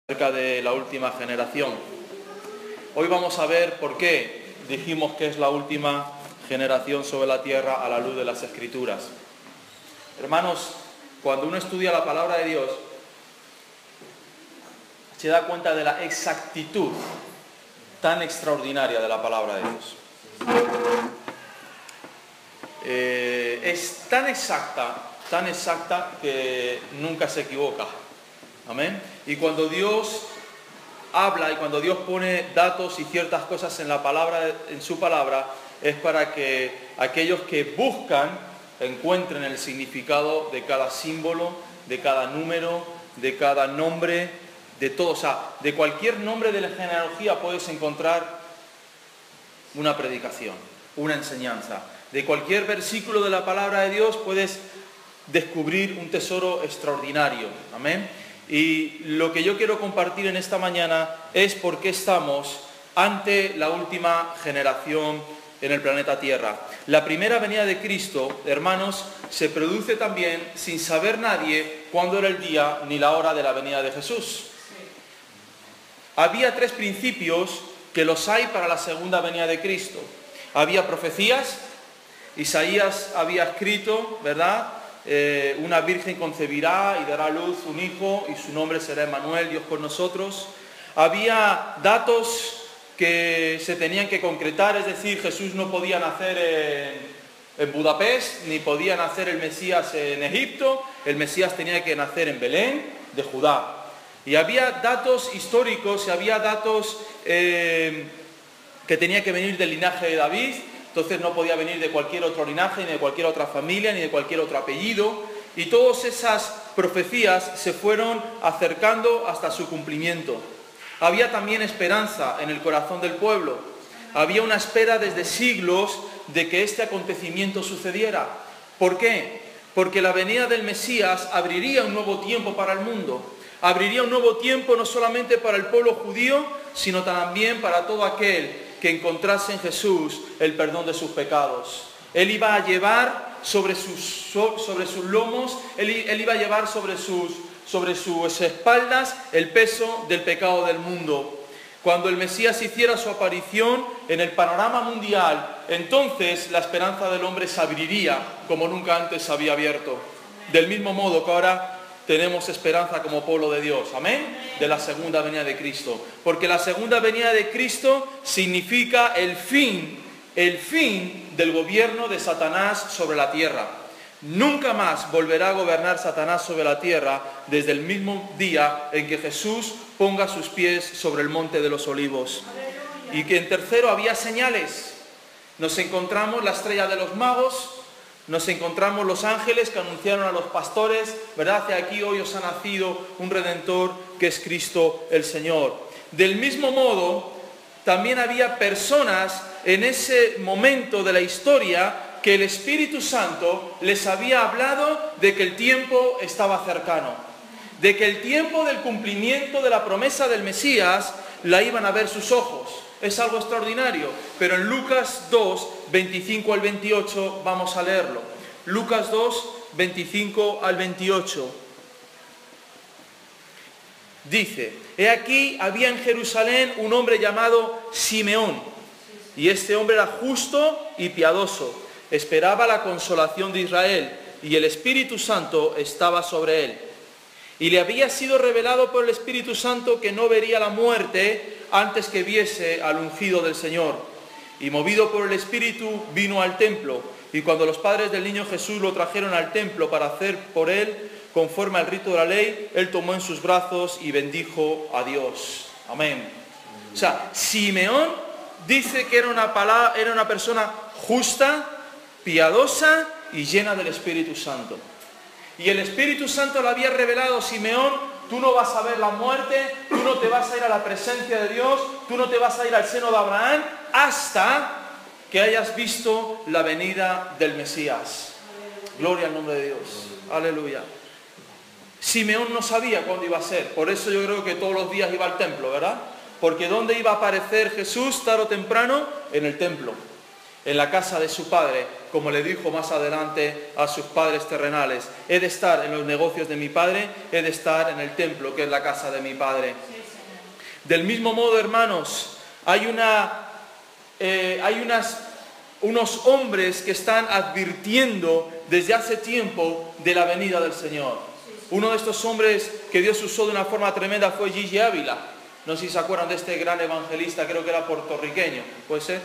Acerca de la última generación. Hoy vamos a ver por qué dijimos que es la última generación sobre la tierra a la luz de las Escrituras. Hermanos, cuando uno estudia la palabra de Dios, se da cuenta de la exactitud tan extraordinaria de la palabra de Dios. Es tan exacta que nunca se equivoca. Amén. Y cuando Dios habla y cuando Dios pone datos y ciertas cosas en la palabra, en su palabra, es para que aquellos que buscan encuentren el significado de cada símbolo, de cada número, de cada nombre, de todo. O sea, de cualquier nombre de la genealogía puedes encontrar una predicación, una enseñanza. De cualquier versículo de la palabra de Dios puedes descubrir un tesoro extraordinario. Amén. Y lo que yo quiero compartir en esta mañana es por qué estamos ante la última generación en el planeta Tierra. La primera venida de Cristo, hermanos, se produce también sin saber nadie cuándo era el día ni la hora de la venida de Jesús. Había tres principios que los hay para la segunda venida de Cristo. Había profecías, Isaías había escrito, ¿verdad? Una virgen concebirá y dará a luz un hijo y su nombre será Emmanuel, Dios con nosotros. Había datos que se tenían que concretar, es decir, Jesús no podía nacer en Budapest, ni podía nacer el Mesías en Egipto, el Mesías tenía que nacer en Belén, de Judá. Y había datos históricos y había datos que tenía que venir del linaje de David. Entonces no podía venir de cualquier otro linaje, ni de cualquier otra familia, ni de cualquier otro apellido. Y todas esas profecías se fueron acercando hasta su cumplimiento. Había también esperanza en el corazón del pueblo. Había una espera desde siglos de que este acontecimiento sucediera. ¿Por qué? Porque la venida del Mesías abriría un nuevo tiempo para el mundo. Abriría un nuevo tiempo no solamente para el pueblo judío, sino también para todo aquel que encontrase en Jesús el perdón de sus pecados. Él iba a llevar sobre sus lomos, él iba a llevar sobre sus espaldas el peso del pecado del mundo. Cuando el Mesías hiciera su aparición en el panorama mundial, entonces la esperanza del hombre se abriría como nunca antes se había abierto. Del mismo modo que ahora tenemos esperanza como pueblo de Dios, amén, de la segunda venida de Cristo. Porque la segunda venida de Cristo significa el fin del gobierno de Satanás sobre la tierra. Nunca más volverá a gobernar Satanás sobre la tierra desde el mismo día en que Jesús ponga sus pies sobre el monte de los olivos. Y que en tercero había señales. Nos encontramos la estrella de los magos. Nos encontramos los ángeles que anunciaron a los pastores, ¿verdad? Que aquí hoy os ha nacido un Redentor que es Cristo el Señor. Del mismo modo, también había personas en ese momento de la historia que el Espíritu Santo les había hablado de que el tiempo estaba cercano, de que el tiempo del cumplimiento de la promesa del Mesías la iban a ver sus ojos. Es algo extraordinario, pero en Lucas 2, 25 al 28 vamos a leerlo. Lucas 2, 25 al 28. Dice: He aquí había en Jerusalén un hombre llamado Simeón, y este hombre era justo y piadoso, esperaba la consolación de Israel, y el Espíritu Santo estaba sobre él. Y le había sido revelado por el Espíritu Santo que no vería la muerte antes que viese al ungido del Señor. Y movido por el Espíritu vino al templo. Y cuando los padres del niño Jesús lo trajeron al templo para hacer por él conforme al rito de la ley, él tomó en sus brazos y bendijo a Dios. Amén. O sea, Simeón dice que era una persona justa, piadosa y llena del Espíritu Santo. Y el Espíritu Santo le había revelado: Simeón, tú no vas a ver la muerte, tú no te vas a ir a la presencia de Dios, tú no te vas a ir al seno de Abraham hasta que hayas visto la venida del Mesías. Gloria al nombre de Dios. Aleluya. Simeón no sabía cuándo iba a ser, por eso yo creo que todos los días iba al templo, ¿verdad? Porque ¿dónde iba a aparecer Jesús tarde o temprano? En el templo, en la casa de su padre, como le dijo más adelante a sus padres terrenales. He de estar en los negocios de mi Padre, he de estar en el templo, que es la casa de mi Padre. Del mismo modo, hermanos, hay unos hombres que están advirtiendo desde hace tiempo de la venida del Señor. Uno de estos hombres que Dios usó de una forma tremenda fue Gigi Ávila. No sé si se acuerdan de este gran evangelista, creo que era puertorriqueño, ¿puede ser?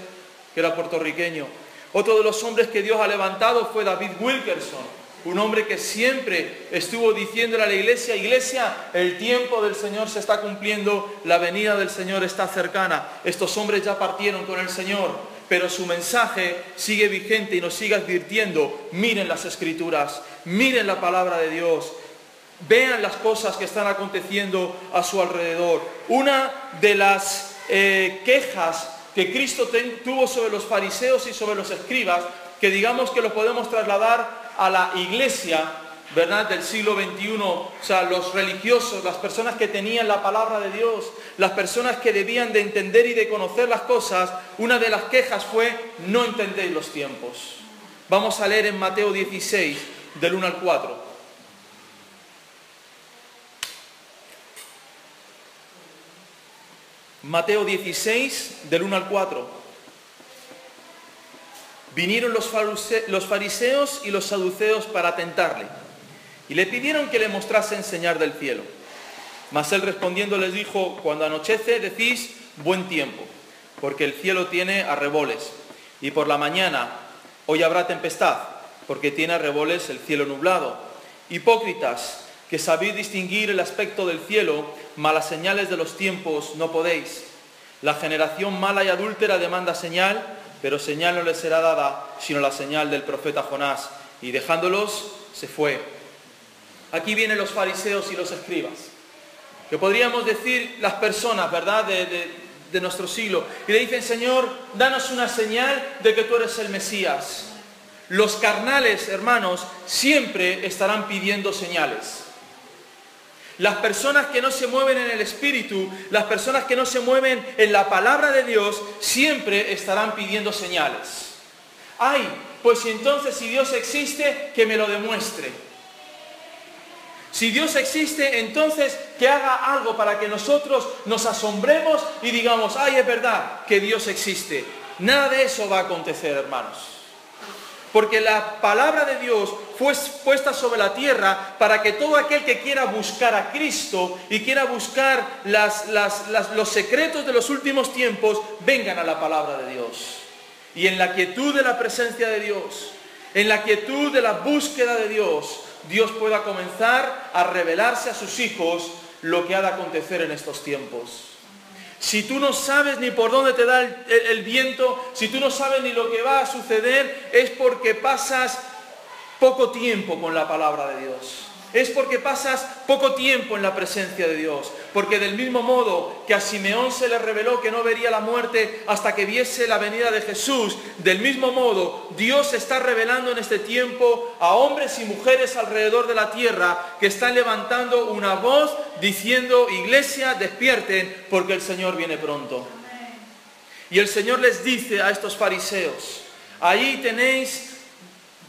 Que era puertorriqueño. Otro de los hombres que Dios ha levantado fue David Wilkerson, un hombre que siempre estuvo diciéndole a la iglesia: iglesia, el tiempo del Señor se está cumpliendo, la venida del Señor está cercana. Estos hombres ya partieron con el Señor, pero su mensaje sigue vigente y nos sigue advirtiendo: miren las Escrituras, miren la palabra de Dios, vean las cosas que están aconteciendo a su alrededor. Una de las quejas que Cristo tuvo sobre los fariseos y sobre los escribas, que digamos que lo podemos trasladar a la iglesia, ¿verdad?, del siglo XXI, o sea, los religiosos, las personas que tenían la palabra de Dios, las personas que debían de entender y de conocer las cosas, una de las quejas fue: no entendéis los tiempos. Vamos a leer en Mateo 16, del 1 al 4. Mateo 16, del 1 al 4. Vinieron los fariseos y los saduceos para tentarle, y le pidieron que le mostrasen señal del cielo. Mas él respondiendo les dijo: cuando anochece decís buen tiempo, porque el cielo tiene arreboles, y por la mañana hoy habrá tempestad, porque tiene arreboles el cielo nublado. Hipócritas, que sabéis distinguir el aspecto del cielo, mas las señales de los tiempos no podéis. La generación mala y adúltera demanda señal, pero señal no les será dada, sino la señal del profeta Jonás. Y dejándolos, se fue. Aquí vienen los fariseos y los escribas, que podríamos decir las personas, ¿verdad?, de nuestro siglo, y le dicen: Señor, danos una señal de que tú eres el Mesías. Los carnales, hermanos, siempre estarán pidiendo señales. Las personas que no se mueven en el Espíritu, las personas que no se mueven en la palabra de Dios, siempre estarán pidiendo señales. Ay, pues entonces si Dios existe, que me lo demuestre. Si Dios existe, entonces que haga algo para que nosotros nos asombremos y digamos: ay, es verdad que Dios existe. Nada de eso va a acontecer, hermanos. Porque la palabra de Dios fue puesta sobre la tierra para que todo aquel que quiera buscar a Cristo y quiera buscar los secretos de los últimos tiempos, vengan a la palabra de Dios. Y en la quietud de la presencia de Dios, en la quietud de la búsqueda de Dios, Dios pueda comenzar a revelarse a sus hijos lo que ha de acontecer en estos tiempos. Si tú no sabes ni por dónde te da el viento, si tú no sabes ni lo que va a suceder, es porque pasas poco tiempo con la palabra de Dios. Es porque pasas poco tiempo en la presencia de Dios. Porque del mismo modo que a Simeón se le reveló que no vería la muerte hasta que viese la venida de Jesús, del mismo modo Dios está revelando en este tiempo a hombres y mujeres alrededor de la tierra que están levantando una voz diciendo: iglesia, despierten, porque el Señor viene pronto. Y el Señor les dice a estos fariseos: ahí tenéis...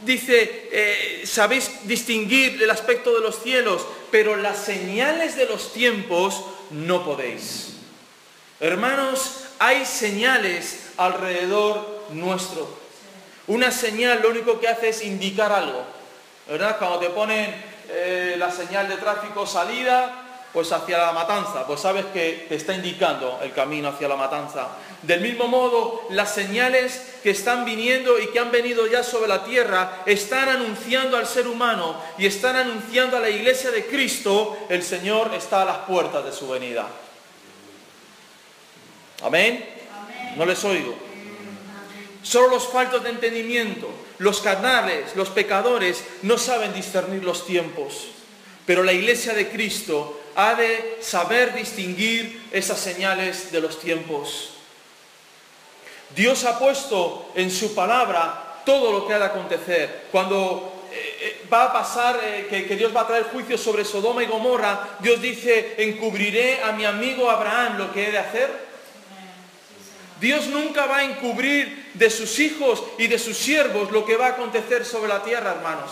Dice, sabéis distinguir el aspecto de los cielos, pero las señales de los tiempos no podéis. Hermanos, hay señales alrededor nuestro. Una señal lo único que hace es indicar algo, ¿verdad? Cuando te ponen la señal de tráfico salida, pues hacia la matanza, pues sabes que te está indicando el camino hacia la matanza. Del mismo modo, las señales que están viniendo y que han venido ya sobre la tierra están anunciando al ser humano y están anunciando a la iglesia de Cristo: el Señor está a las puertas de su venida. ¿Amén? Amén. No les oigo. Solo los faltos de entendimiento, los carnales, los pecadores, no saben discernir los tiempos. Pero la iglesia de Cristo ha de saber distinguir esas señales de los tiempos. Dios ha puesto en su palabra todo lo que ha de acontecer. Cuando va a pasar, que Dios va a traer juicio sobre Sodoma y Gomorra, Dios dice: encubriré a mi amigo Abraham lo que he de hacer. Dios nunca va a encubrir de sus hijos y de sus siervos lo que va a acontecer sobre la tierra, hermanos.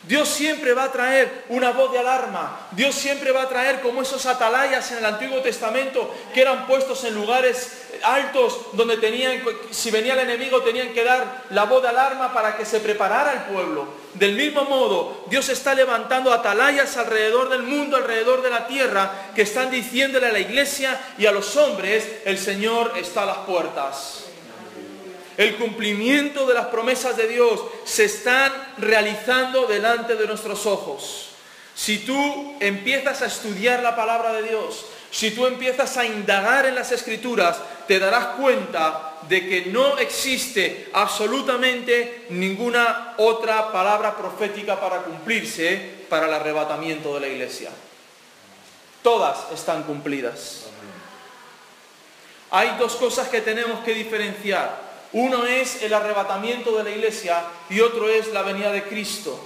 Dios siempre va a traer una voz de alarma. Dios siempre va a traer como esos atalayas en el Antiguo Testamento que eran puestos en lugares altos donde si venía el enemigo, tenían que dar la voz de alarma para que se preparara el pueblo. Del mismo modo, Dios está levantando atalayas alrededor del mundo, alrededor de la tierra, que están diciéndole a la iglesia y a los hombres: el Señor está a las puertas. El cumplimiento de las promesas de Dios se están realizando delante de nuestros ojos. Si tú empiezas a estudiar la palabra de Dios, si tú empiezas a indagar en las Escrituras, te darás cuenta de que no existe absolutamente ninguna otra palabra profética para cumplirse para el arrebatamiento de la iglesia. Todas están cumplidas. Hay dos cosas que tenemos que diferenciar. Uno es el arrebatamiento de la iglesia y otro es la venida de Cristo.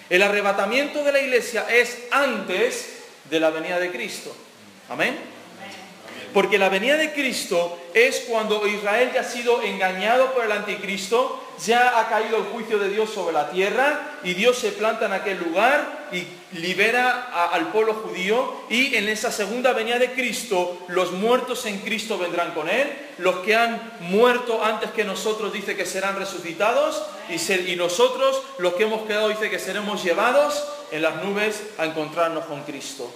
El arrebatamiento de la iglesia es antes de la venida de Cristo. Amén. Porque la venida de Cristo es cuando Israel ya ha sido engañado por el anticristo, ya ha caído el juicio de Dios sobre la tierra y Dios se planta en aquel lugar y libera al pueblo judío, y en esa segunda venida de Cristo los muertos en Cristo vendrán con Él. Los que han muerto antes que nosotros dice que serán resucitados y nosotros los que hemos quedado dice que seremos llevados en las nubes a encontrarnos con Cristo.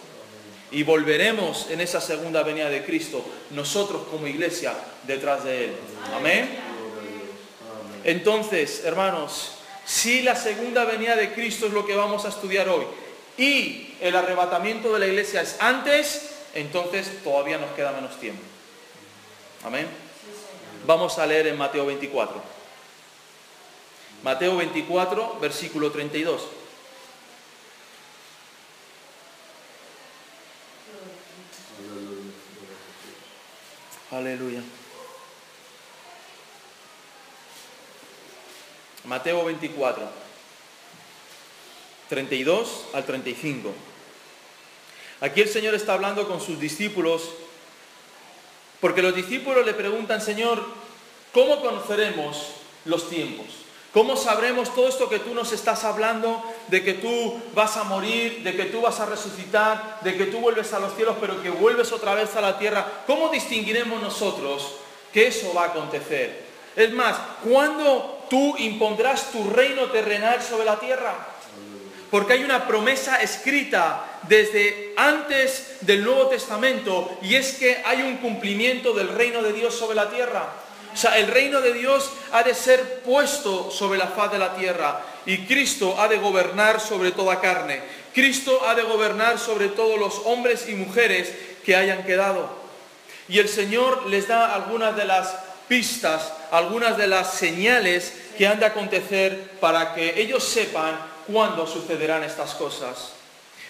Y volveremos en esa segunda venida de Cristo, nosotros como iglesia, detrás de Él. Amén. Entonces, hermanos, si la segunda venida de Cristo es lo que vamos a estudiar hoy y el arrebatamiento de la iglesia es antes, entonces todavía nos queda menos tiempo. Amén. Vamos a leer en Mateo 24. Mateo 24, versículo 32. Aleluya. Mateo 24, 32 al 35. Aquí el Señor está hablando con sus discípulos, porque los discípulos le preguntan: Señor, ¿cómo conoceremos los tiempos? ¿Cómo sabremos todo esto que tú nos estás hablando, de que tú vas a morir, de que tú vas a resucitar, de que tú vuelves a los cielos, pero que vuelves otra vez a la tierra? ¿Cómo distinguiremos nosotros que eso va a acontecer? Es más, ¿cuándo tú impondrás tu reino terrenal sobre la tierra? Porque hay una promesa escrita desde antes del Nuevo Testamento, y es que hay un cumplimiento del reino de Dios sobre la tierra. O sea, el reino de Dios ha de ser puesto sobre la faz de la tierra, y Cristo ha de gobernar sobre toda carne. Cristo ha de gobernar sobre todos los hombres y mujeres que hayan quedado. Y el Señor les da algunas de las pistas, algunas de las señales que han de acontecer para que ellos sepan cuándo sucederán estas cosas.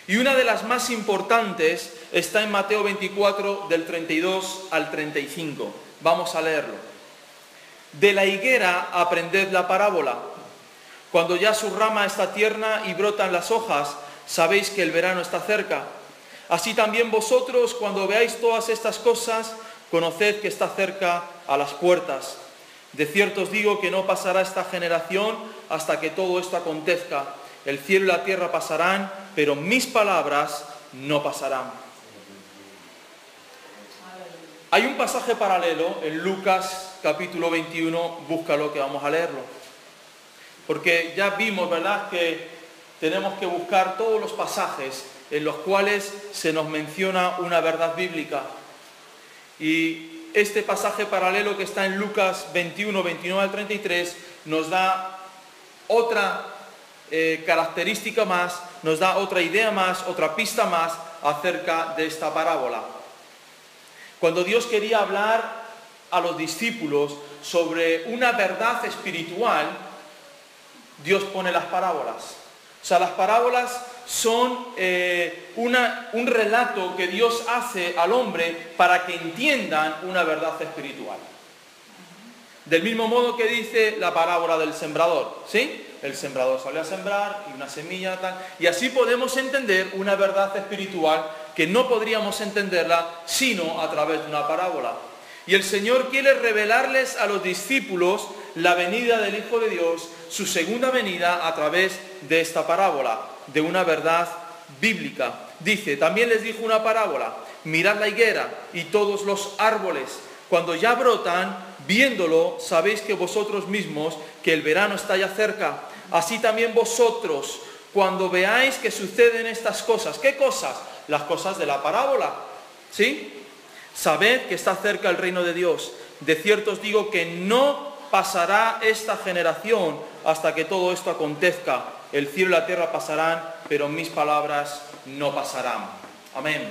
Y una de las más importantes está en Mateo 24, del 32 al 35. Vamos a leerlo. De la higuera aprended la parábola. Cuando ya su rama está tierna y brotan las hojas, sabéis que el verano está cerca. Así también vosotros, cuando veáis todas estas cosas, conoced que está cerca a las puertas. De cierto os digo que no pasará esta generación hasta que todo esto acontezca. El cielo y la tierra pasarán, pero mis palabras no pasarán. Hay un pasaje paralelo en Lucas capítulo 21, búscalo que vamos a leerlo. Porque ya vimos, ¿verdad?, que tenemos que buscar todos los pasajes en los cuales se nos menciona una verdad bíblica. Y este pasaje paralelo que está en Lucas 21, 29 al 33, nos da otra característica más, nos da otra idea más, otra pista más acerca de esta parábola. Cuando Dios quería hablar a los discípulos sobre una verdad espiritual, Dios pone las parábolas. O sea, las parábolas son un relato que Dios hace al hombre para que entiendan una verdad espiritual. Del mismo modo que dice la parábola del sembrador, ¿sí? El sembrador sale a sembrar y una semilla tal. Y así podemos entender una verdad espiritual que no podríamos entenderla sino a través de una parábola. Y el Señor quiere revelarles a los discípulos la venida del Hijo de Dios, su segunda venida a través de esta parábola, de una verdad bíblica. Dice, también les dijo una parábola, mirad la higuera y todos los árboles, cuando ya brotan, viéndolo, sabéis que vosotros mismos que el verano está ya cerca. Así también vosotros, cuando veáis que suceden estas cosas. ¿Qué cosas? Las cosas de la parábola, ¿sí? Sabed que está cerca el reino de Dios. De cierto os digo que no pasará esta generación hasta que todo esto acontezca. El cielo y la tierra pasarán, pero mis palabras no pasarán. Amén.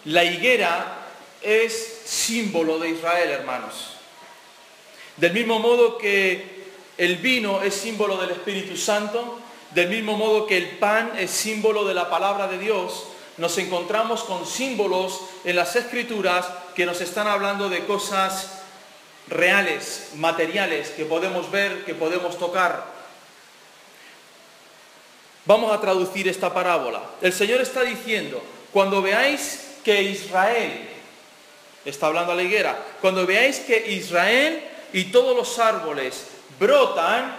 La higuera es símbolo de Israel, hermanos. Del mismo modo que el vino es símbolo del Espíritu Santo, del mismo modo que el pan es símbolo de la palabra de Dios, nos encontramos con símbolos en las Escrituras que nos están hablando de cosas reales, materiales, que podemos ver, que podemos tocar. Vamos a traducir esta parábola. El Señor está diciendo, cuando veáis que Israel, está hablando a la higuera, cuando veáis que Israel y todos los árboles brotan,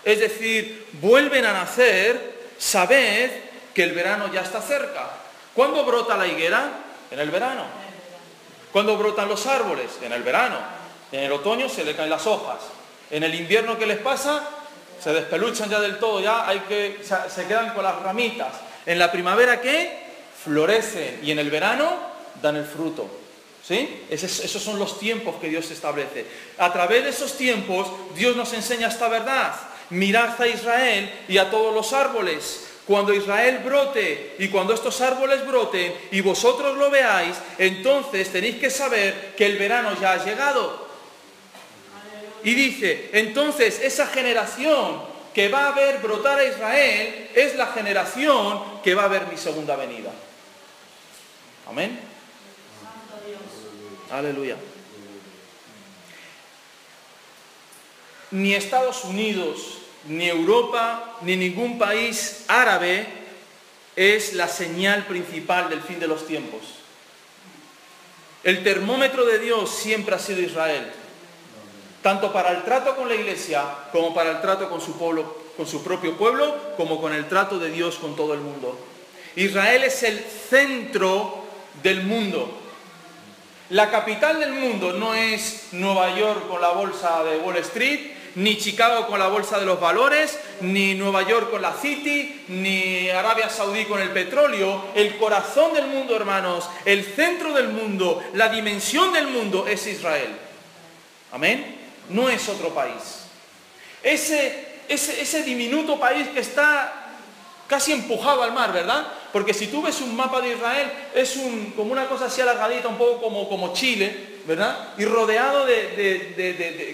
es decir, vuelven a nacer, sabed que el verano ya está cerca. ¿Cuándo brota la higuera? En el verano. ¿Cuándo brotan los árboles? En el verano. En el otoño se le caen las hojas. En el invierno, ¿qué les pasa? Se despeluchan ya del todo, se quedan con las ramitas. En la primavera, ¿qué? Florecen. Y en el verano dan el fruto. ¿Sí? Esos son los tiempos que Dios establece. A través de esos tiempos, Dios nos enseña esta verdad. Mirad a Israel y a todos los árboles. Cuando Israel brote y cuando estos árboles broten y vosotros lo veáis, entonces tenéis que saber que el verano ya ha llegado. Y dice, entonces esa generación que va a ver brotar a Israel es la generación que va a ver mi segunda venida. Amén. Aleluya. Ni Estados Unidos, ni Europa, ni ningún país árabe es la señal principal del fin de los tiempos. El termómetro de Dios siempre ha sido Israel, tanto para el trato con la iglesia como para el trato con su pueblo, con su propio pueblo, como con el trato de Dios con todo el mundo. Israel es el centro del mundo. La capital del mundo no es Nueva York con la bolsa de Wall Street, ni Chicago con la bolsa de los valores, ni Nueva York con la City, ni Arabia Saudí con el petróleo. El corazón del mundo, hermanos, el centro del mundo, la dimensión del mundo es Israel. Amén. No es otro país. Ese diminuto país que está casi empujado al mar, ¿verdad? Porque si tú ves un mapa de Israel, es como una cosa así alargadita, un poco como Chile, ¿verdad? Y rodeado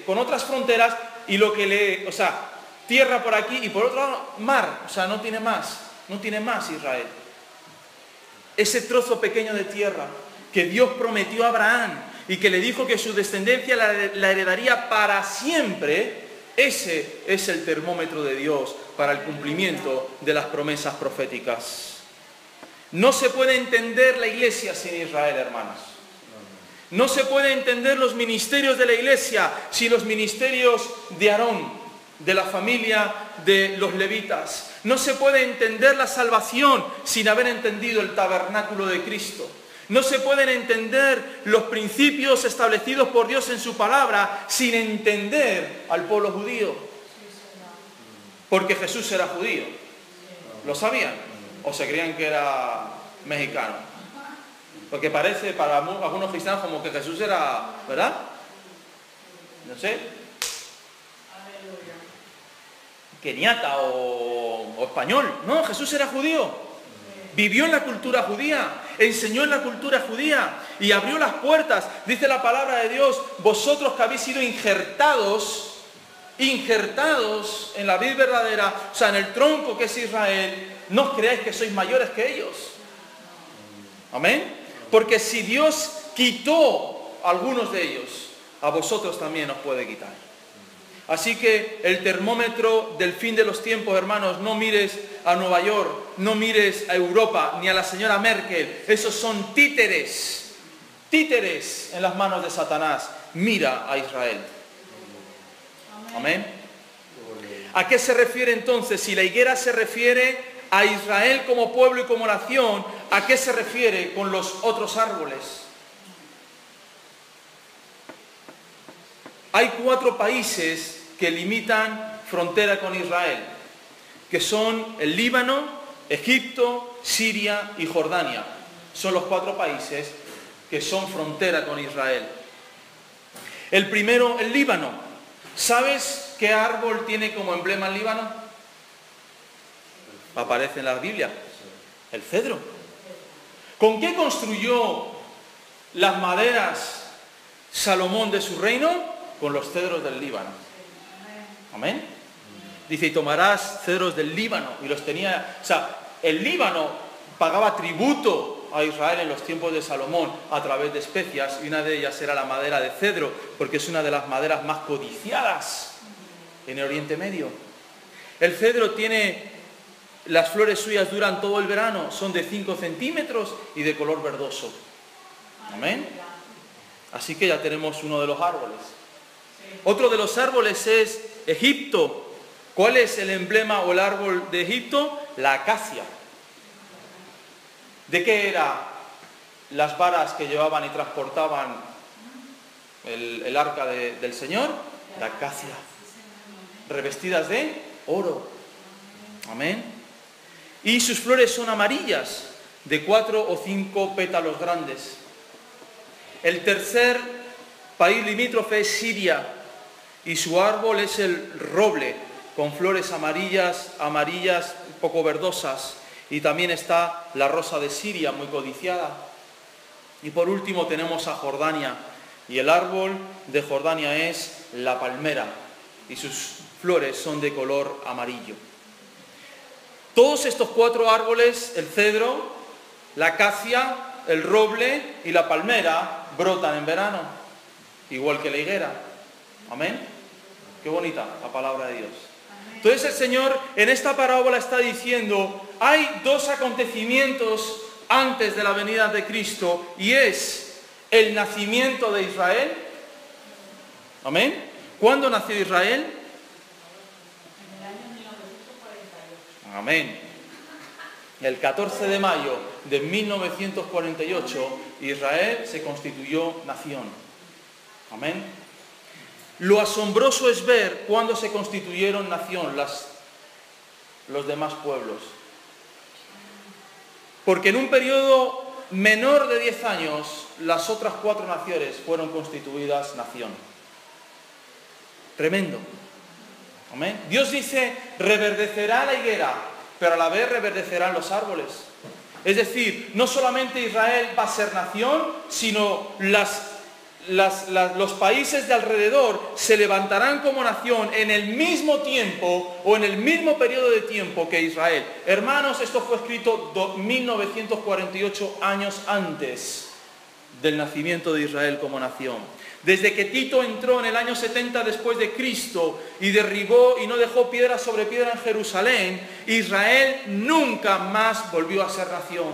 con otras fronteras, y tierra por aquí y por otro lado mar, no tiene más Israel. Ese trozo pequeño de tierra que Dios prometió a Abraham y que le dijo que su descendencia la heredaría para siempre, ese es el termómetro de Dios para el cumplimiento de las promesas proféticas. No se puede entender la iglesia sin Israel, hermanos. No se puede entender los ministerios de la iglesia sin los ministerios de Aarón, de la familia de los levitas. No se puede entender la salvación sin haber entendido el tabernáculo de Cristo. No se pueden entender los principios establecidos por Dios en su palabra sin entender al pueblo judío. Porque Jesús era judío. ¿Lo sabían? ¿O se creían que era mexicano? Porque parece para algunos cristianos como que Jesús era, ¿verdad? No sé. Keniata o español. No, Jesús era judío. Vivió en la cultura judía, enseñó en la cultura judía y abrió las puertas. Dice la palabra de Dios, vosotros que habéis sido injertados en la vid verdadera, en el tronco que es Israel, no os creáis que sois mayores que ellos. Amén. Porque si Dios quitó a algunos de ellos, a vosotros también os puede quitar. Así que el termómetro del fin de los tiempos, hermanos, no mires a Nueva York, no mires a Europa, ni a la señora Merkel. Esos son títeres títeres en las manos de Satanás. Mira a Israel. Amén. ¿A qué se refiere entonces? Si la higuera se refiere a Israel como pueblo y como nación, ¿a qué se refiere con los otros árboles? Hay 4 países que limitan frontera con Israel, que son el Líbano, Egipto, Siria y Jordania. Son los 4 países que son frontera con Israel. El primero, el Líbano. ¿Sabes qué árbol tiene como emblema el Líbano? Aparece en la Biblia. El cedro. ¿Con qué construyó las maderas Salomón de su reino? Con los cedros del Líbano. Amén. Dice, y tomarás cedros del Líbano. Y los tenía, o sea, el Líbano pagaba tributo a Israel en los tiempos de Salomón a través de especias, y una de ellas era la madera de cedro, porque es una de las maderas más codiciadas en el Oriente Medio. El cedro tiene, las flores suyas duran todo el verano, son de 5 centímetros y de color verdoso. Amén. Así que ya tenemos uno de los árboles. Otro de los árboles es Egipto. ¿Cuál es el emblema o el árbol de Egipto? La acacia. ¿De qué eran las varas que llevaban y transportaban el arca del Señor? La acacia. Revestidas de oro. Amén. Y sus flores son amarillas, de 4 o 5 pétalos grandes. El tercer país limítrofe es Siria, y su árbol es el roble, con flores amarillas, un poco verdosas. Y también está la rosa de Siria, muy codiciada. Y por último tenemos a Jordania, y el árbol de Jordania es la palmera, y sus flores son de color amarillo. Todos estos 4 árboles, el cedro, la acacia, el roble y la palmera, brotan en verano, igual que la higuera. Amén. Qué bonita la palabra de Dios. Entonces el Señor en esta parábola está diciendo, hay 2 acontecimientos antes de la venida de Cristo, y es el nacimiento de Israel. Amén. ¿Cuándo nació Israel? En el año 1948. Amén. El 14 de mayo de 1948, Israel se constituyó nación. Amén. Lo asombroso es ver cuándo se constituyeron nación los demás pueblos. Porque en un periodo menor de 10 años, las otras 4 naciones fueron constituidas nación. Tremendo. Amén. Dios dice, reverdecerá la higuera, pero a la vez reverdecerán los árboles. Es decir, no solamente Israel va a ser nación, sino los países de alrededor se levantarán como nación en el mismo tiempo o en el mismo periodo de tiempo que Israel. Hermanos, esto fue escrito 1948 años antes del nacimiento de Israel como nación. Desde que Tito entró en el año 70 después de Cristo y derribó y no dejó piedra sobre piedra en Jerusalén, Israel nunca más volvió a ser nación.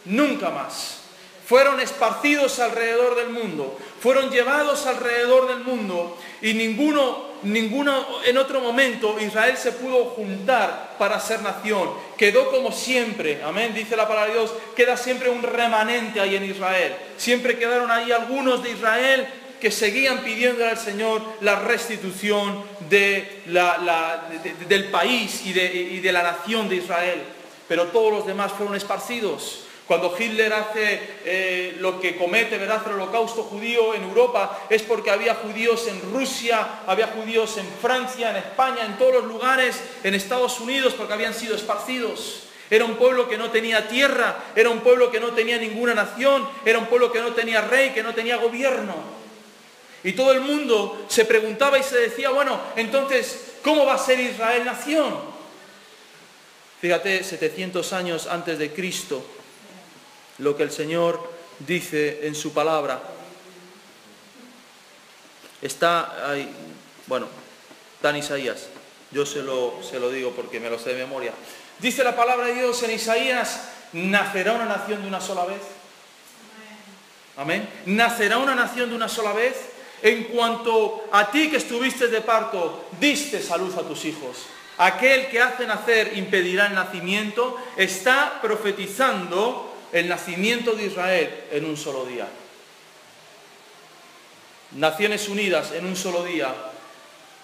Nunca más. Fueron esparcidos alrededor del mundo, fueron llevados alrededor del mundo, y ninguno en otro momento Israel se pudo juntar para ser nación. Quedó como siempre, amén, dice la palabra de Dios, queda siempre un remanente ahí en Israel. Siempre quedaron ahí algunos de Israel que seguían pidiendo al Señor la restitución del país y de la nación de Israel. Pero todos los demás fueron esparcidos. Cuando Hitler hace lo que comete, ¿verdad?, el holocausto judío en Europa, es porque había judíos en Rusia, había judíos en Francia, en España, en todos los lugares, en Estados Unidos, porque habían sido esparcidos. Era un pueblo que no tenía tierra, era un pueblo que no tenía ninguna nación, era un pueblo que no tenía rey, que no tenía gobierno. Y todo el mundo se preguntaba y se decía, bueno, entonces, ¿cómo va a ser Israel nación? Fíjate, 700 años antes de Cristo, lo que el Señor dice en su palabra. Está ahí, bueno, está en Isaías. Yo se lo digo porque me lo sé de memoria. Dice la palabra de Dios en Isaías, ¿nacerá una nación de una sola vez? Amén. ¿Nacerá una nación de una sola vez? En cuanto a ti que estuviste de parto, diste salud a tus hijos. Aquel que hace nacer impedirá el nacimiento, está profetizando el nacimiento de Israel en un solo día. Naciones Unidas en un solo día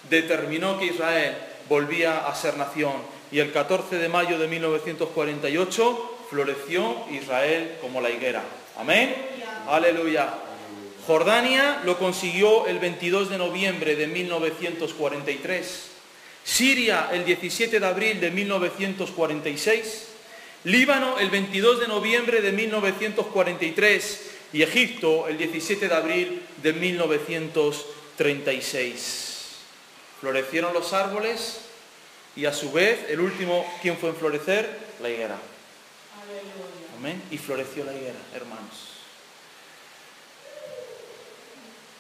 determinó que Israel volvía a ser nación, y el 14 de mayo de 1948 floreció Israel como la higuera. Amén. Aleluya. Jordania lo consiguió el 22 de noviembre de 1943. Siria el 17 de abril de 1946. Líbano el 22 de noviembre de 1943 y Egipto el 17 de abril de 1936. Florecieron los árboles y a su vez el último, ¿quién fue en florecer? La higuera. Amén. Y floreció la higuera, hermanos.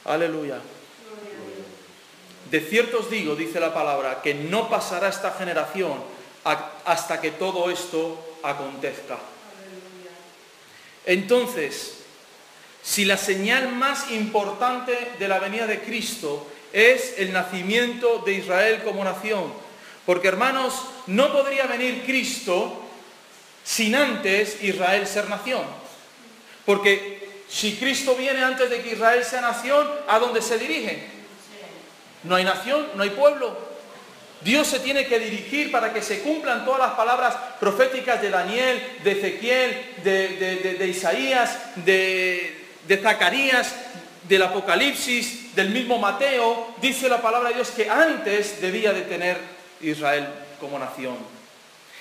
Aleluya. De cierto os digo, dice la palabra, que no pasará esta generación hasta que todo esto acontezca. Entonces, si la señal más importante de la venida de Cristo es el nacimiento de Israel como nación, porque hermanos, no podría venir Cristo sin antes Israel ser nación. Porque si Cristo viene antes de que Israel sea nación, ¿a dónde se dirige? No hay nación, no hay pueblo. Dios se tiene que dirigir para que se cumplan todas las palabras proféticas de Daniel, de Ezequiel, de Isaías, de Zacarías, del Apocalipsis, del mismo Mateo. Dice la palabra de Dios que antes debía de tener Israel como nación.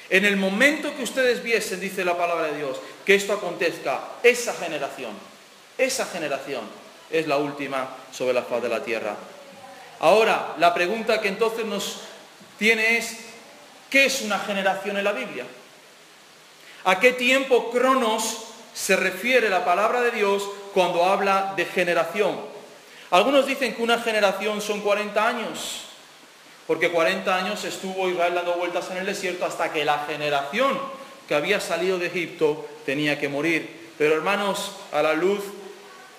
En el momento que ustedes viesen, dice la palabra de Dios, que esto acontezca, esa generación es la última sobre la faz de la tierra. Ahora, la pregunta que entonces nos tiene es, ¿qué es una generación en la Biblia? ¿A qué tiempo cronos se refiere la palabra de Dios cuando habla de generación? Algunos dicen que una generación son 40 años, porque 40 años estuvo Israel dando vueltas en el desierto hasta que la generación que había salido de Egipto tenía que morir. Pero hermanos, a la luz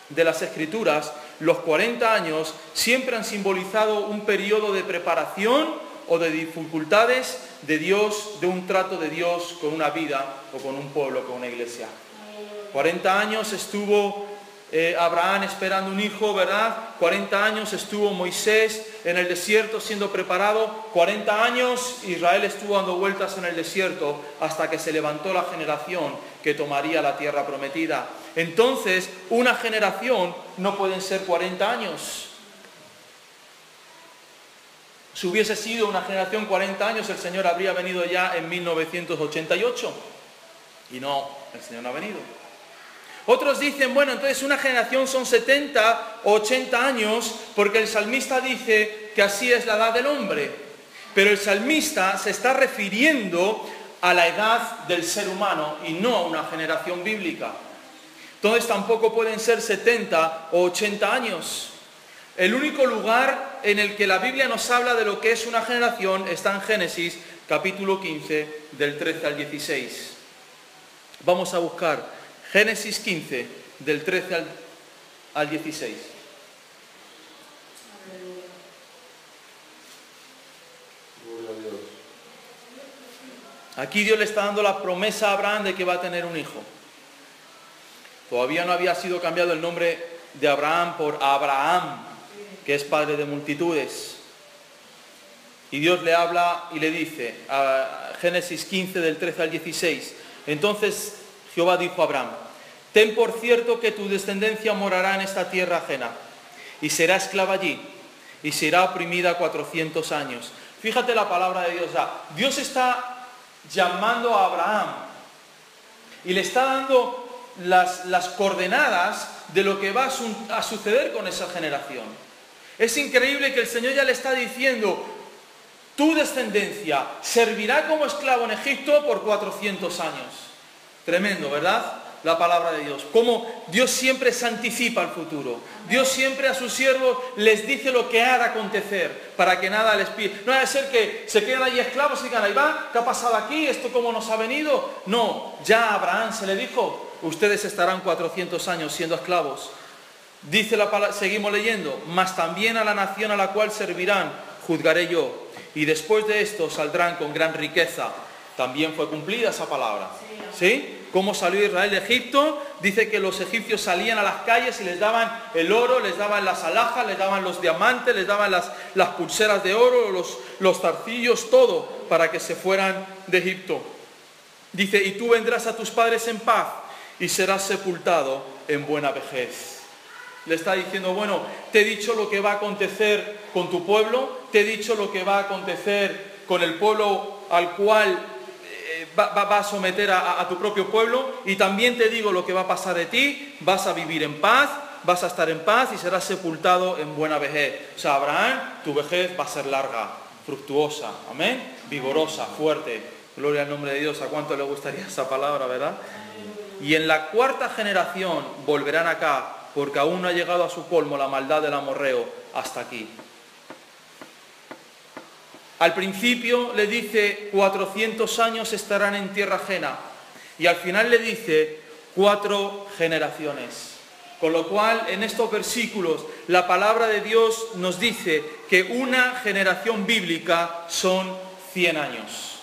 de las Escrituras, los 40 años siempre han simbolizado un periodo de preparación o de dificultades de Dios, de un trato de Dios con una vida o con un pueblo, con una iglesia. 40 años estuvo Abraham esperando un hijo, ¿verdad? 40 años estuvo Moisés en el desierto siendo preparado. 40 años Israel estuvo dando vueltas en el desierto hasta que se levantó la generación que tomaría la tierra prometida. Entonces, una generación no pueden ser 40 años. Si hubiese sido una generación 40 años, el Señor habría venido ya en 1988. Y no, el Señor no ha venido. Otros dicen, bueno, entonces una generación son 70 o 80 años, porque el salmista dice que así es la edad del hombre. Pero el salmista se está refiriendo a la edad del ser humano y no a una generación bíblica. Entonces tampoco pueden ser 70 o 80 años. El único lugar en el que la Biblia nos habla de lo que es una generación está en Génesis, capítulo 15, del 13 al 16. Vamos a buscar Génesis 15, del 13 al 16. Aquí Dios le está dando la promesa a Abraham de que va a tener un hijo. Todavía no había sido cambiado el nombre de Abraham por Abraham, que es padre de multitudes. Y Dios le habla y le dice, a Génesis 15 del 13 al 16, entonces Jehová dijo a Abraham, ten por cierto que tu descendencia morará en esta tierra ajena, y será esclava allí, y será oprimida 400 años. Fíjate la palabra de Dios. Dios está llamando a Abraham, y le está dando las coordenadas de lo que va a suceder con esa generación. Es increíble que el Señor ya le está diciendo, tu descendencia servirá como esclavo en Egipto por 400 años. Tremendo, ¿verdad? La palabra de Dios. Como Dios siempre se anticipa al futuro. Dios siempre a sus siervos les dice lo que ha de acontecer para que nada les pide. No ha de ser que se queden allí esclavos y digan, ahí va, ¿qué ha pasado aquí? ¿Esto cómo nos ha venido? No, ya a Abraham se le dijo, ustedes estarán 400 años siendo esclavos. Dice la palabra, seguimos leyendo, mas también a la nación a la cual servirán, juzgaré yo. Y después de esto saldrán con gran riqueza. También fue cumplida esa palabra. ¿Sí? ¿Cómo salió Israel de Egipto? Dice que los egipcios salían a las calles y les daban el oro, les daban las alhajas, les daban los diamantes, les daban las pulseras de oro, los zarcillos, todo, para que se fueran de Egipto. Dice, y tú vendrás a tus padres en paz y serás sepultado en buena vejez. Le está diciendo, bueno, te he dicho lo que va a acontecer con tu pueblo, te he dicho lo que va a acontecer con el pueblo al cual va a someter a tu propio pueblo, y también te digo lo que va a pasar de ti, vas a vivir en paz, vas a estar en paz y serás sepultado en buena vejez. O sea, Abraham, tu vejez va a ser larga, fructuosa, amén, vigorosa, fuerte. Gloria al nombre de Dios. ¿A cuánto le gustaría esa palabra, verdad? Y en la cuarta generación volverán acá, porque aún no ha llegado a su colmo la maldad del amorreo hasta aquí. Al principio le dice 400 años estarán en tierra ajena, y al final le dice 4 generaciones. Con lo cual, en estos versículos, la palabra de Dios nos dice que una generación bíblica son 100 años.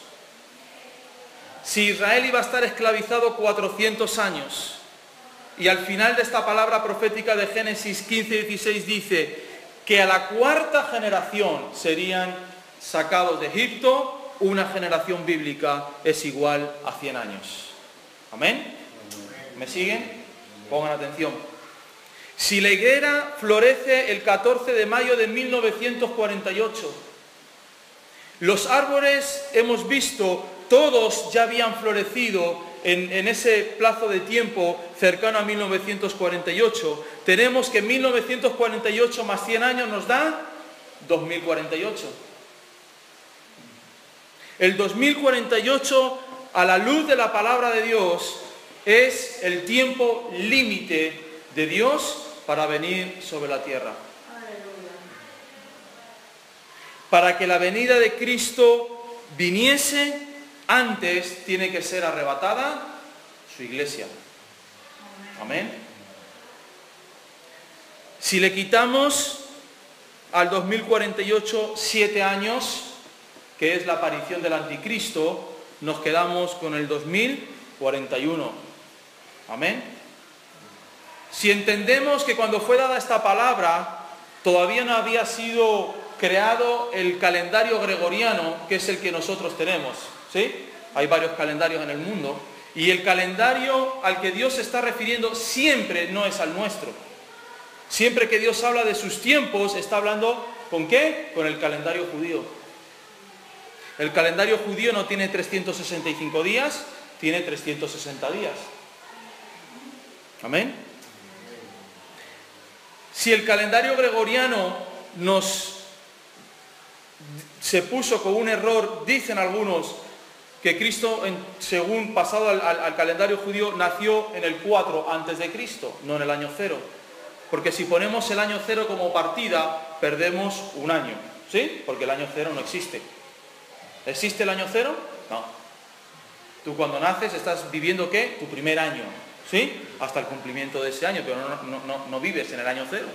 Si Israel iba a estar esclavizado 400 años, y al final de esta palabra profética de Génesis 15:16 dice que a la cuarta generación serían sacados de Egipto, una generación bíblica es igual a 100 años. ¿Amén? ¿Me siguen? Pongan atención. Si la higuera florece el 14 de mayo de 1948, los árboles, hemos visto, todos ya habían florecido en ese plazo de tiempo cercano a 1948. Tenemos que 1948 más 100 años nos da 2048. El 2048, a la luz de la palabra de Dios, es el tiempo límite de Dios para venir sobre la tierra. Para que la venida de Cristo viniese, antes tiene que ser arrebatada su iglesia. Amén. Si le quitamos al 2048 7 años, que es la aparición del anticristo, nos quedamos con el 2041. Amén. Si entendemos que cuando fue dada esta palabra, todavía no había sido creado el calendario gregoriano, que es el que nosotros tenemos, ¿sí? Hay varios calendarios en el mundo, y el calendario al que Dios se está refiriendo siempre no es al nuestro. Siempre que Dios habla de sus tiempos, está hablando ¿con qué? Con el calendario judío. El calendario judío no tiene 365 días, tiene 360 días. Amén. Si el calendario gregoriano se puso con un error, dicen algunos que Cristo, según pasado al calendario judío, nació en el 4 antes de Cristo, no en el año 0. Porque si ponemos el año 0 como partida, perdemos un año, ¿sí? Porque el año 0 no existe. ¿Existe el año 0? No. Tú cuando naces estás viviendo, ¿qué? Tu primer año, ¿sí? Hasta el cumplimiento de ese año, pero no vives en el año 0.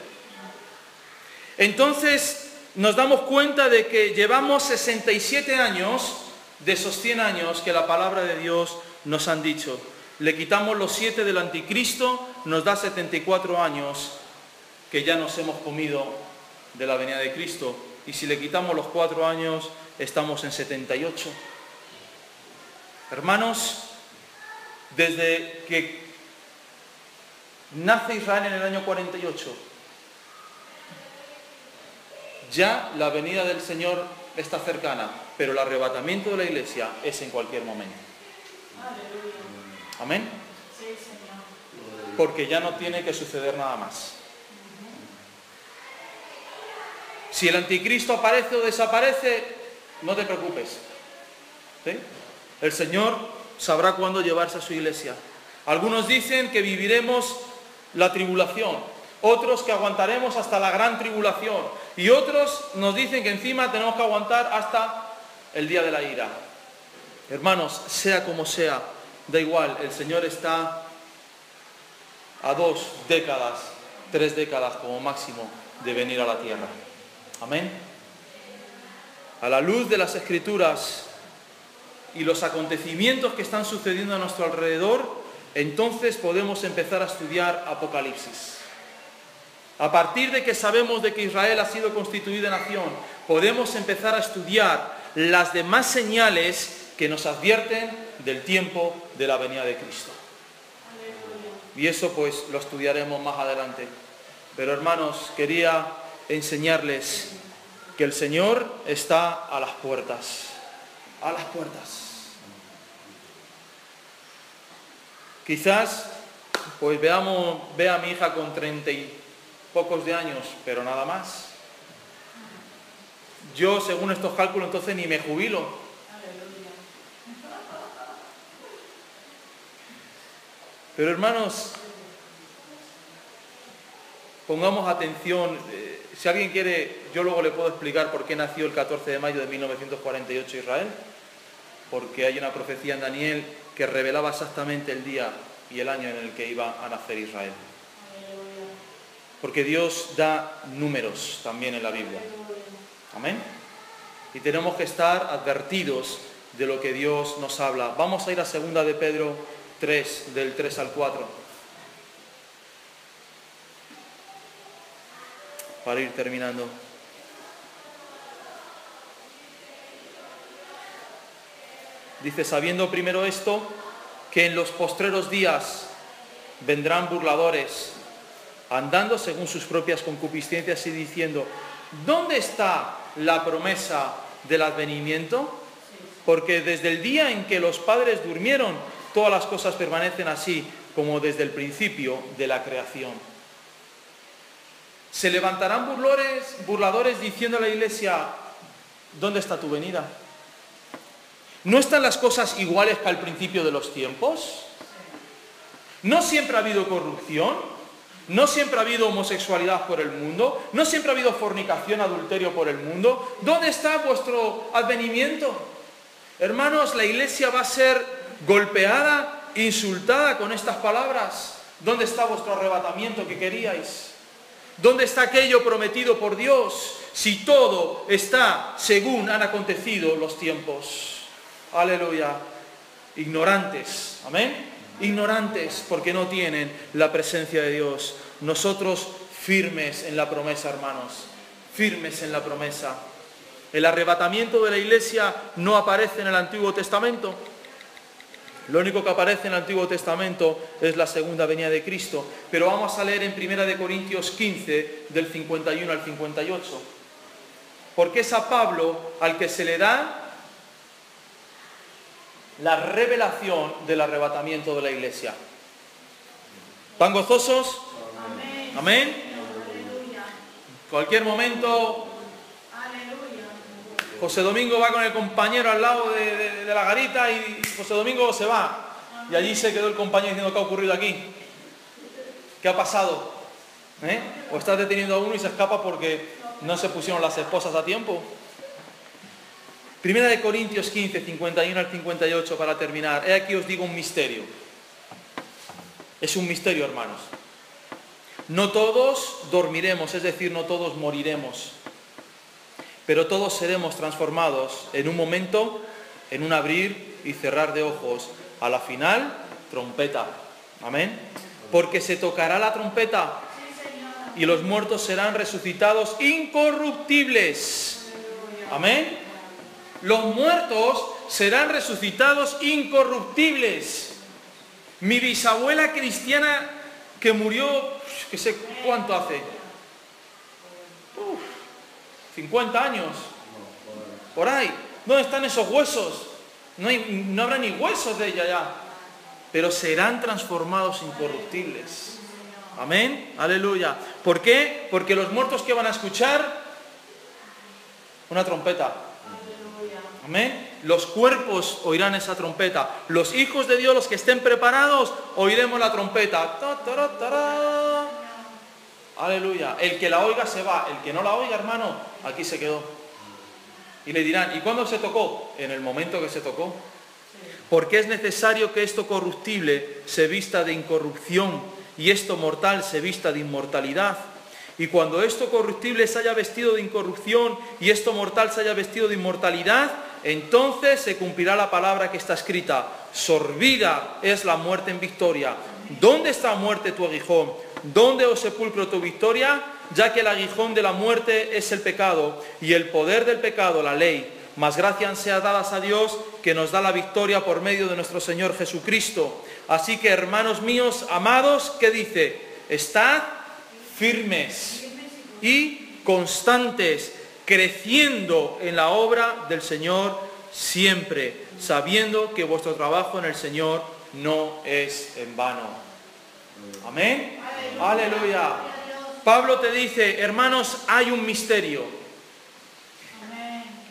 Entonces nos damos cuenta de que llevamos 67 años de esos 100 años que la palabra de Dios nos han dicho. Le quitamos los 7 del anticristo, nos da 74 años que ya nos hemos comido de la venida de Cristo. Y si le quitamos los 4 años, estamos en 78. Hermanos, desde que nace Israel en el año 48, ya la venida del Señor está cercana, pero el arrebatamiento de la iglesia es en cualquier momento. Amén. Porque ya no tiene que suceder nada más. Si el anticristo aparece o desaparece, no te preocupes. ¿Sí? El Señor sabrá cuándo llevarse a su iglesia. Algunos dicen que viviremos la tribulación, otros que aguantaremos hasta la gran tribulación, y otros nos dicen que encima tenemos que aguantar hasta el día de la ira. Hermanos, sea como sea, da igual, el Señor está a 2 décadas, 3 décadas como máximo de venir a la tierra. Amén. A la luz de las Escrituras y los acontecimientos que están sucediendo a nuestro alrededor, entonces podemos empezar a estudiar Apocalipsis. A partir de que sabemos de que Israel ha sido constituida nación, podemos empezar a estudiar las demás señales que nos advierten del tiempo de la venida de Cristo. Y eso pues lo estudiaremos más adelante. Pero hermanos, quería enseñarles que el Señor está a las puertas. A las puertas. Quizás pues vea a mi hija con 30 y pocos de años, pero nada más. Yo, según estos cálculos, entonces ni me jubilo. Pero hermanos, pongamos atención. Si alguien quiere, yo luego le puedo explicar por qué nació el 14 de mayo de 1948 Israel. Porque hay una profecía en Daniel que revelaba exactamente el día y el año en el que iba a nacer Israel. Porque Dios da números también en la Biblia. Amén. Y tenemos que estar advertidos de lo que Dios nos habla. Vamos a ir a 2 de Pedro 3, del 3 al 4. Para ir terminando. Dice, sabiendo primero esto, que en los postreros días vendrán burladores, andando según sus propias concupiscencias y diciendo, ¿dónde está la promesa del advenimiento? Porque desde el día en que los padres durmieron, todas las cosas permanecen así como desde el principio de la creación. Se levantarán burladores diciendo a la iglesia, ¿dónde está tu venida? ¿No están las cosas iguales que al principio de los tiempos? ¿No siempre ha habido corrupción? ¿No siempre ha habido homosexualidad por el mundo? ¿No siempre ha habido fornicación, adulterio por el mundo? ¿Dónde está vuestro advenimiento? Hermanos, la iglesia va a ser golpeada, insultada con estas palabras. ¿Dónde está vuestro arrebatamiento que queríais? ¿Dónde está aquello prometido por Dios? Si todo está según han acontecido los tiempos. Aleluya. Ignorantes. Amén. Ignorantes porque no tienen la presencia de Dios. Nosotros firmes en la promesa, hermanos. Firmes en la promesa. El arrebatamiento de la iglesia no aparece en el Antiguo Testamento. Lo único que aparece en el Antiguo Testamento es la segunda venida de Cristo. Pero vamos a leer en 1 Corintios 15, del 51 al 58. Porque es a Pablo al que se le da la revelación del arrebatamiento de la iglesia. ¿Están gozosos? Amén. Amén. Cualquier momento, José Domingo va con el compañero al lado de la garita y José Domingo se va. Y allí se quedó el compañero diciendo, ¿qué ha ocurrido aquí? ¿Qué ha pasado? O estás deteniendo a uno y se escapa porque no se pusieron las esposas a tiempo. 1 Corintios 15, 51 al 58 para terminar. He aquí os digo un misterio. Es un misterio, hermanos. No todos dormiremos, es decir, no todos moriremos. Pero todos seremos transformados en un momento, en un abrir y cerrar de ojos. A la final, trompeta. Amén. Porque se tocará la trompeta y los muertos serán resucitados incorruptibles. Amén. Los muertos serán resucitados incorruptibles. Mi bisabuela cristiana que murió, que sé cuánto hace, 50 años, por ahí. ¿Dónde están esos huesos? No habrá ni huesos de ella ya. Pero serán transformados incorruptibles. Amén, aleluya. ¿Por qué? Porque los muertos que van a escuchar una trompeta. Amén. Los cuerpos oirán esa trompeta. Los hijos de Dios, los que estén preparados, oiremos la trompeta. Aleluya. El que la oiga se va. El que no la oiga, hermano, aquí se quedó. Y le dirán, ¿y cuándo se tocó? En el momento que se tocó. Porque es necesario que esto corruptible se vista de incorrupción y esto mortal se vista de inmortalidad. Y cuando esto corruptible se haya vestido de incorrupción y esto mortal se haya vestido de inmortalidad, entonces se cumplirá la palabra que está escrita: sorbida es la muerte en victoria. ¿Dónde está, muerte, tu aguijón? ¿Dónde, oh sepulcro, tu victoria? Ya que el aguijón de la muerte es el pecado y el poder del pecado la ley. Mas gracias sean dadas a Dios, que nos da la victoria por medio de nuestro Señor Jesucristo. Así que, hermanos míos, amados, ¿qué dice? Estad firmes y constantes, creciendo en la obra del Señor siempre, sabiendo que vuestro trabajo en el Señor no es en vano. Amén. Aleluya. Pablo te dice, hermanos, hay un misterio.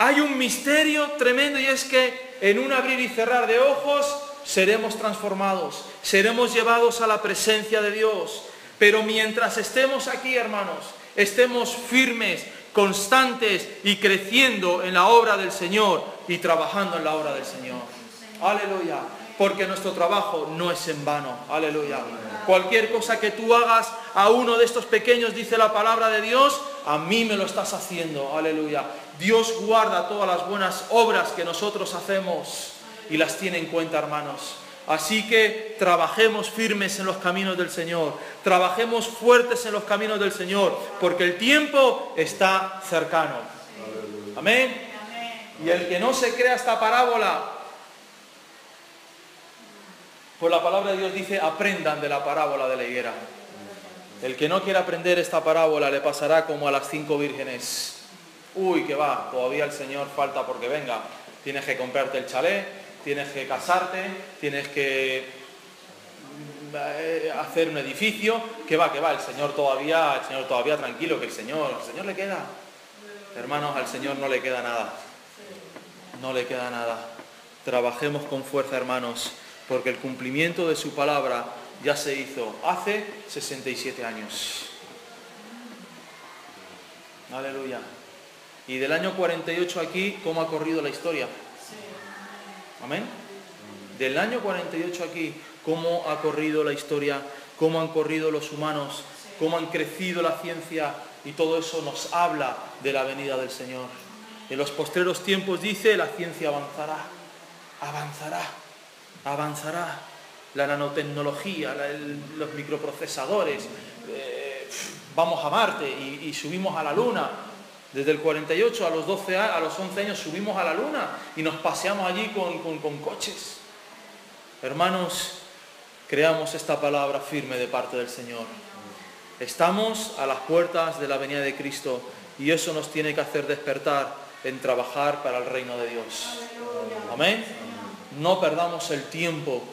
Hay un misterio tremendo, y es que en un abrir y cerrar de ojos seremos transformados, seremos llevados a la presencia de Dios. Pero mientras estemos aquí, hermanos, estemos firmes, constantes y creciendo en la obra del Señor y trabajando en la obra del Señor. Aleluya. Porque nuestro trabajo no es en vano. Aleluya. Cualquier cosa que tú hagas a uno de estos pequeños, dice la palabra de Dios, a mí me lo estás haciendo. Aleluya. Dios guarda todas las buenas obras que nosotros hacemos y las tiene en cuenta, hermanos. Así que trabajemos firmes en los caminos del Señor, trabajemos fuertes en los caminos del Señor, porque el tiempo está cercano. Amén. Y el que no se crea esta parábola, pues la palabra de Dios dice, aprendan de la parábola de la higuera. El que no quiera aprender esta parábola le pasará como a las 5 vírgenes. Uy, que va, todavía el Señor falta porque venga. Tienes que comprarte el chalet, tienes que casarte, tienes que hacer un edificio. Que va, el Señor todavía tranquilo, que el Señor le queda. Hermanos, al Señor no le queda nada. No le queda nada. Trabajemos con fuerza, hermanos, porque el cumplimiento de su palabra ya se hizo hace 67 años. Aleluya. Y del año 48 aquí, ¿cómo ha corrido la historia? Amén. Del año 48 aquí, ¿cómo ha corrido la historia? ¿Cómo han corrido los humanos? ¿Cómo han crecido la ciencia? Y todo eso nos habla de la venida del Señor. En los postreros tiempos, dice, la ciencia avanzará. La nanotecnología, los microprocesadores, vamos a Marte y subimos a la Luna. Desde el 48 a los 11 años subimos a la Luna y nos paseamos allí con coches. Hermanos, creamos esta palabra firme de parte del Señor. Estamos a las puertas de la venida de Cristo y eso nos tiene que hacer despertar en trabajar para el reino de Dios. Amén. No perdamos el tiempo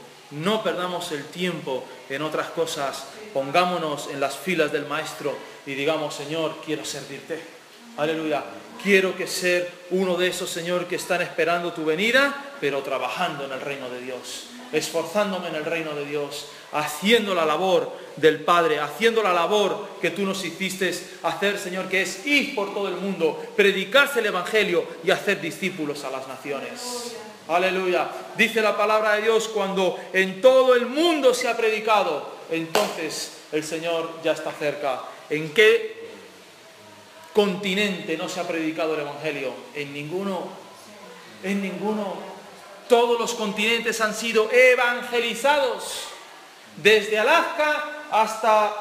en otras cosas. Pongámonos en las filas del Maestro y digamos, Señor, quiero servirte. Aleluya. Quiero ser uno de esos, Señor, que están esperando tu venida, pero trabajando en el reino de Dios. Esforzándome en el reino de Dios. Haciendo la labor del Padre. Haciendo la labor que tú nos hiciste hacer, Señor, que es ir por todo el mundo, predicarse el Evangelio y hacer discípulos a las naciones. Aleluya. Dice la palabra de Dios, cuando en todo el mundo se ha predicado, entonces el Señor ya está cerca. ¿En qué continente no se ha predicado el Evangelio? En ninguno. Todos los continentes han sido evangelizados. Desde Alaska hasta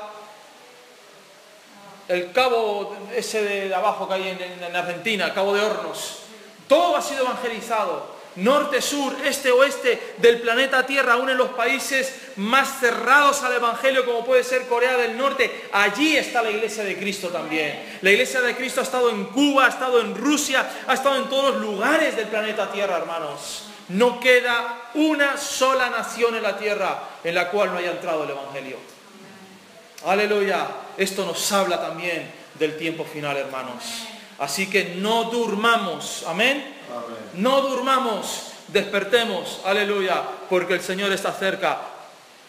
el cabo ese de abajo que hay en Argentina, Cabo de Hornos. Todo ha sido evangelizado. Norte, sur, este, oeste del planeta Tierra, aún en los países más cerrados al Evangelio, como puede ser Corea del Norte, allí está la Iglesia de Cristo también. La Iglesia de Cristo ha estado en Cuba, ha estado en Rusia, ha estado en todos los lugares del planeta Tierra, hermanos. No queda una sola nación en la Tierra en la cual no haya entrado el Evangelio. Aleluya. Esto nos habla también del tiempo final, hermanos. Así que no durmamos. Amén. No durmamos, despertemos, aleluya, porque el Señor está cerca.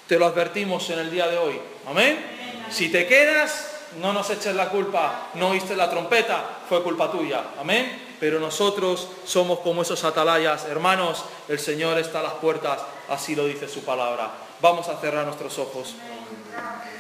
Te lo advertimos en el día de hoy. Amén. Si te quedas, no nos eches la culpa. No oíste la trompeta, fue culpa tuya. Amén. Pero nosotros somos como esos atalayas. Hermanos, el Señor está a las puertas, así lo dice su palabra. Vamos a cerrar nuestros ojos. Porque